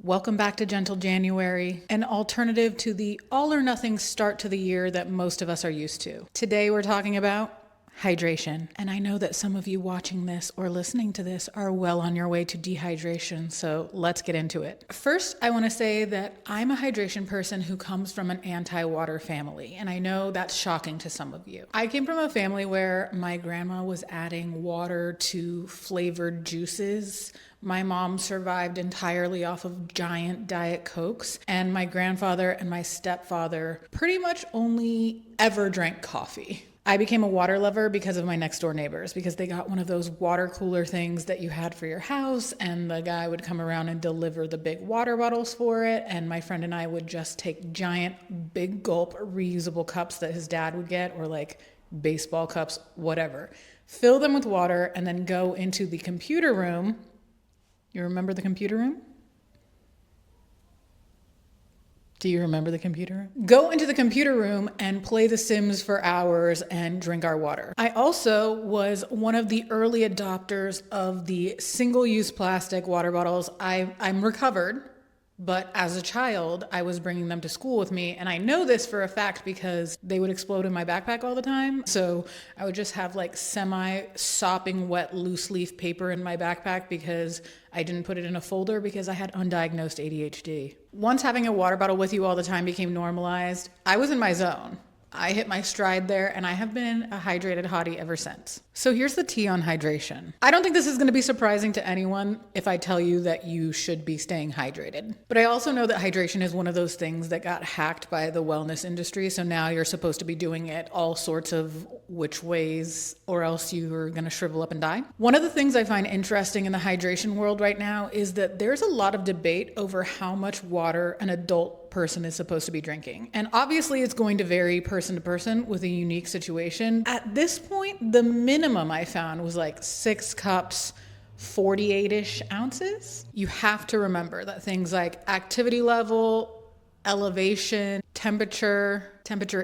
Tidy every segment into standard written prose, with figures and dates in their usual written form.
Welcome back to Gentle January, an alternative to the all or nothing start to the year that most of us are used to. Today we're talking about hydration. And I know that some of you watching this or listening to this are well on your way to dehydration, so let's get into it. First, I want to say that I'm a hydration person who comes from an anti-water family, and I know that's shocking to some of you. I came from a family where my grandma was adding water to flavored juices. My mom survived entirely off of giant Diet Cokes, and my grandfather and my stepfather pretty much only ever drank coffee. I became a water lover because of my next door neighbors, because they got one of those water cooler things that you had for your house, and the guy would come around and deliver the big water bottles for it, and my friend and I would just take giant big gulp reusable cups that his dad would get, or like baseball cups, whatever, fill them with water, and then go into the computer room. You remember the computer room? Do you remember the computer room? Go into the computer room and play The Sims for hours and drink our water. I also was one of the early adopters of the single-use plastic water bottles. I'm recovered, but as a child, I was bringing them to school with me. And I know this for a fact because they would explode in my backpack all the time. So I would just have like semi-sopping wet loose leaf paper in my backpack because I didn't put it in a folder because I had undiagnosed ADHD. Once having a water bottle with you all the time became normalized, I was in my zone. I hit my stride there, and I have been a hydrated hottie ever since. So here's the tea on hydration. I don't think this is going to be surprising to anyone if I tell you that you should be staying hydrated. But I also know that hydration is one of those things that got hacked by the wellness industry, so now you're supposed to be doing it all sorts of which ways, or else you're going to shrivel up and die. One of the things I find interesting in the hydration world right now is that there's a lot of debate over how much water an adult person is supposed to be drinking. And obviously it's going to vary person to person with a unique situation. At this point, the minimum I found was like 6 cups, 48-ish ounces. You have to remember that things like activity level, elevation, temperature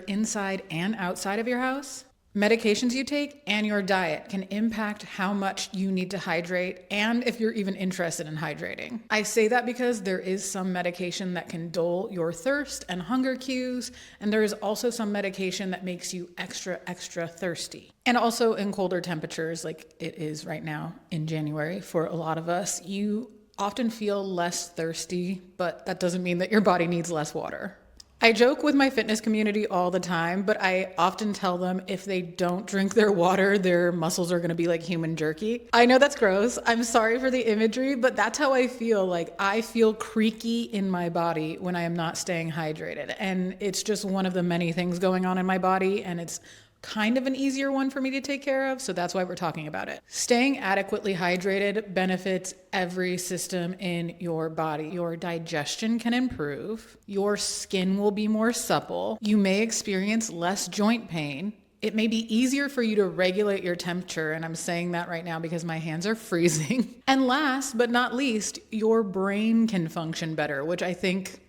inside and outside of your house, medications you take, and your diet can impact how much you need to hydrate and if you're even interested in hydrating. I say that because there is some medication that can dull your thirst and hunger cues, and there is also some medication that makes you extra thirsty. And also in colder temperatures, like it is right now in January for a lot of us, you often feel less thirsty, but that doesn't mean that your body needs less water. I joke with my fitness community all the time, but I often tell them if they don't drink their water, their muscles are going to be like human jerky. I know that's gross. I'm sorry for the imagery, but that's how I feel. Like I feel creaky in my body when I am not staying hydrated. And it's just one of the many things going on in my body, and it's kind of an easier one for me to take care of, so that's why we're talking about it. Staying adequately hydrated benefits every system in your body. Your digestion can improve, your skin will be more supple, you may experience less joint pain, it may be easier for you to regulate your temperature, and I'm saying that right now because my hands are freezing. And last but not least, your brain can function better, which I think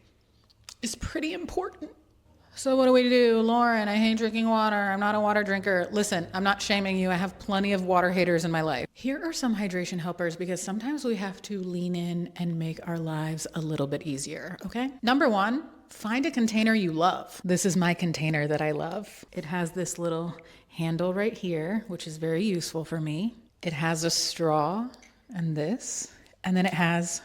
is pretty important. So what do we do? Lauren, I hate drinking water. I'm not a water drinker. Listen, I'm not shaming you. I have plenty of water haters in my life. Here are some hydration helpers because sometimes we have to lean in and make our lives a little bit easier, okay? Number 1, find a container you love. This is my container that I love. It has this little handle right here, which is very useful for me. It has a straw and this, and then it has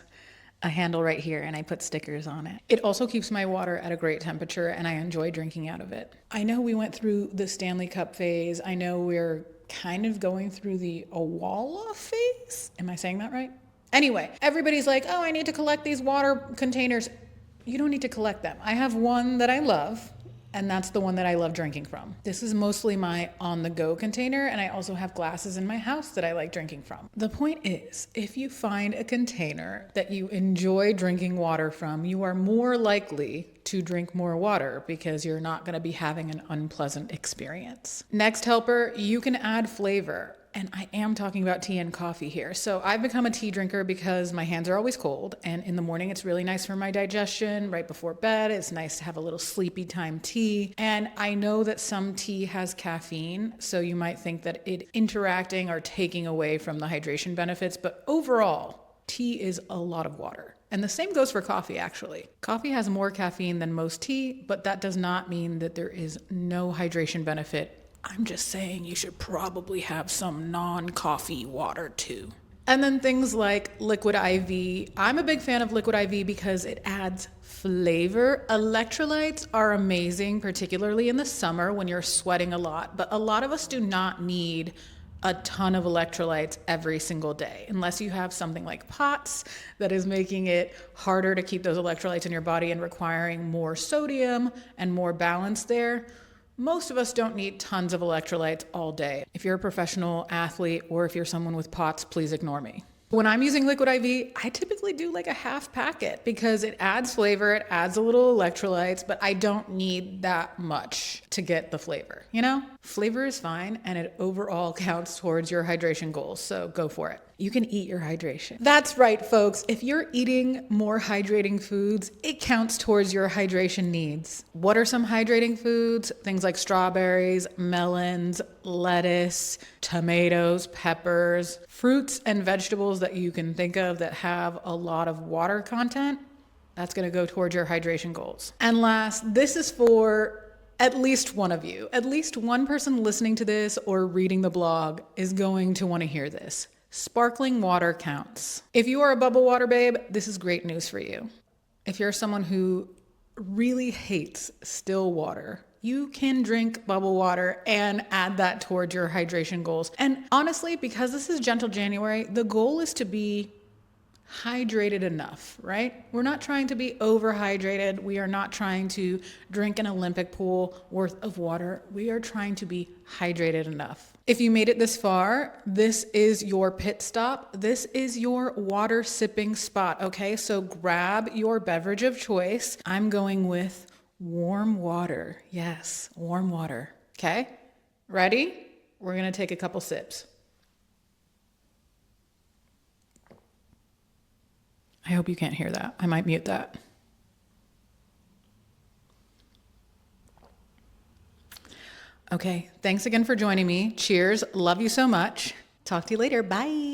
a handle right here, and I put stickers on it. It also keeps my water at a great temperature, and I enjoy drinking out of it. I know we went through the Stanley Cup phase. I know we're kind of going through the Awala phase. Am I saying that right? Anyway, everybody's like, oh, I need to collect these water containers. You don't need to collect them. I have one that I love, and that's the one that I love drinking from. This is mostly my on-the-go container, and I also have glasses in my house that I like drinking from. The point is, if you find a container that you enjoy drinking water from, you are more likely to drink more water because you're not going to be having an unpleasant experience. Next helper, you can add flavor. And I am talking about tea and coffee here. So I've become a tea drinker because my hands are always cold. And in the morning, it's really nice for my digestion. Right before bed, it's nice to have a little sleepy time tea. And I know that some tea has caffeine. So you might think that it interacting or taking away from the hydration benefits. But overall, tea is a lot of water. And the same goes for coffee, actually. Coffee has more caffeine than most tea, but that does not mean that there is no hydration benefit. I'm just saying you should probably have some non-coffee water too. And then things like liquid IV. I'm a big fan of liquid IV because it adds flavor. Electrolytes are amazing, particularly in the summer when you're sweating a lot, but a lot of us do not need a ton of electrolytes every single day, unless you have something like POTS that is making it harder to keep those electrolytes in your body and requiring more sodium and more balance there. Most of us don't need tons of electrolytes all day. If you're a professional athlete or if you're someone with POTS, please ignore me. When I'm using liquid IV, I typically do like a half packet because it adds flavor, it adds a little electrolytes, but I don't need that much to get the flavor, you know? Flavor is fine and it overall counts towards your hydration goals, so go for it. You can eat your hydration. That's right, folks. If you're eating more hydrating foods, it counts towards your hydration needs. What are some hydrating foods? Things like strawberries, melons, lettuce, tomatoes, peppers, fruits and vegetables that you can think of that have a lot of water content. That's going to go towards your hydration goals. And last, this is for at least one of you. At least one person listening to this or reading the blog is going to want to hear this. Sparkling water counts. If you are a bubble water babe, this is great news for you. If you're someone who really hates still water, you can drink bubble water and add that towards your hydration goals. And honestly, because this is Gentle January, the goal is to be hydrated enough, right? We're not trying to be overhydrated. We are not trying to drink an Olympic pool worth of water. We are trying to be hydrated enough. If you made it this far, this is your pit stop. This is your water sipping spot, okay? So grab your beverage of choice. I'm going with warm water. Yes, warm water. Okay? Ready? We're gonna take a couple sips. I hope you can't hear that. I might mute that. Okay, thanks again for joining me. Cheers. Love you so much. Talk to you later. Bye.